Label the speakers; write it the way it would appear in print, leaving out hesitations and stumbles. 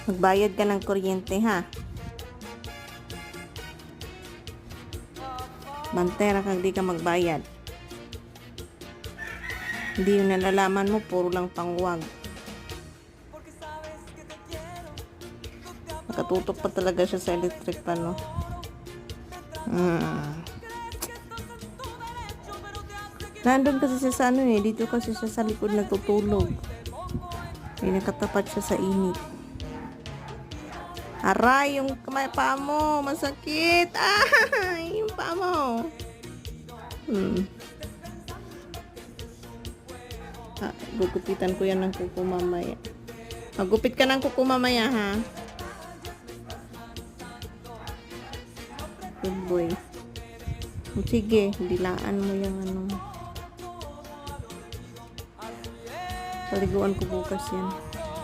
Speaker 1: Magbayad ka ng kuryente, ha? Bantera kang di ka magbayad. Hindi yung nalalaman mo, puro lang pangwag. Nakatutok pa talaga siya sa electric pan, no? Nandun kasi siya sa ano dito kasi siya sa likod nagtutulog. May nakatapat siya sa init. Aray, yung paa mo, masakit. Ay, yung paa mo. Gugupitan ko yan ng kuko mamaya. Magupit ka ng kuko mamaya, ha? Good boy. Sige, dilaan mo yung ano. Paliguan ko bukas yan.